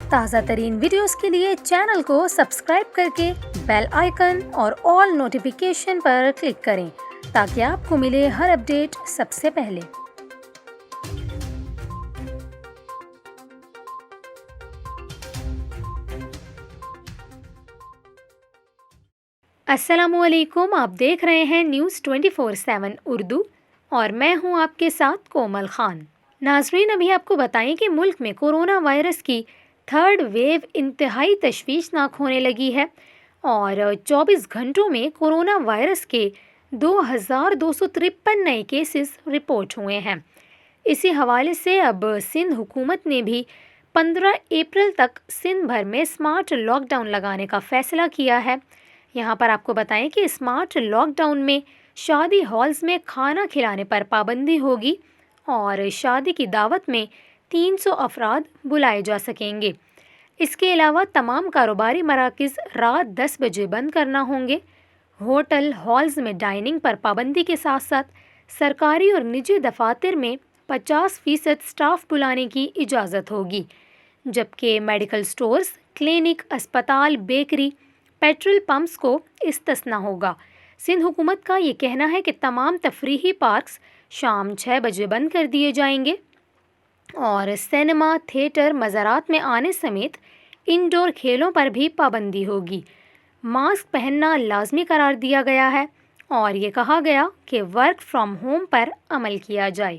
تازہ ترین ویڈیوز کے لیے چینل کو سبسکرائب کر کے بیل آئیکن اور آل نوٹیفیکیشن پر کلک کریں تاکہ آپ کو ملے ہر اپڈیٹ سب سے پہلے۔ السلام علیکم، آپ دیکھ رہے ہیں نیوز 24/7 اردو اور میں ہوں آپ کے ساتھ کومل خان۔ ناظرین، ابھی آپ کو بتائیں کہ ملک میں کورونا وائرس کی تھرڈ ویو انتہائی تشویشناک ہونے لگی ہے اور 24 گھنٹوں میں کورونا وائرس کے 2253 نئے کیسز رپورٹ ہوئے ہیں۔ اسی حوالے سے اب سندھ حکومت نے بھی 15 اپریل تک سندھ بھر میں اسمارٹ لاک ڈاؤن لگانے کا فیصلہ کیا ہے۔ یہاں پر آپ کو بتائیں کہ اسمارٹ لاک ڈاؤن میں شادی ہالز میں کھانا کھلانے پر پابندی ہوگی اور شادی کی دعوت میں 300 افراد بلائے جا سکیں گے۔ اس کے علاوہ تمام کاروباری مراکز رات 10 بجے بند کرنا ہوں گے۔ ہوٹل ہالز میں ڈائننگ پر پابندی کے ساتھ ساتھ سرکاری اور نجی دفاتر میں 50% اسٹاف بلانے کی اجازت ہوگی، جبکہ میڈیکل سٹورز، کلینک، اسپتال، بیکری، پیٹرول پمپس کو استثنا ہوگا۔ سندھ حکومت کا یہ کہنا ہے کہ تمام تفریحی پارکس شام 6 بجے بند کر دیے جائیں گے اور سینما، تھیٹر، مزارات میں آنے سمیت انڈور کھیلوں پر بھی پابندی ہوگی۔ ماسک پہننا لازمی قرار دیا گیا ہے اور یہ کہا گیا کہ ورک فرام ہوم پر عمل کیا جائے۔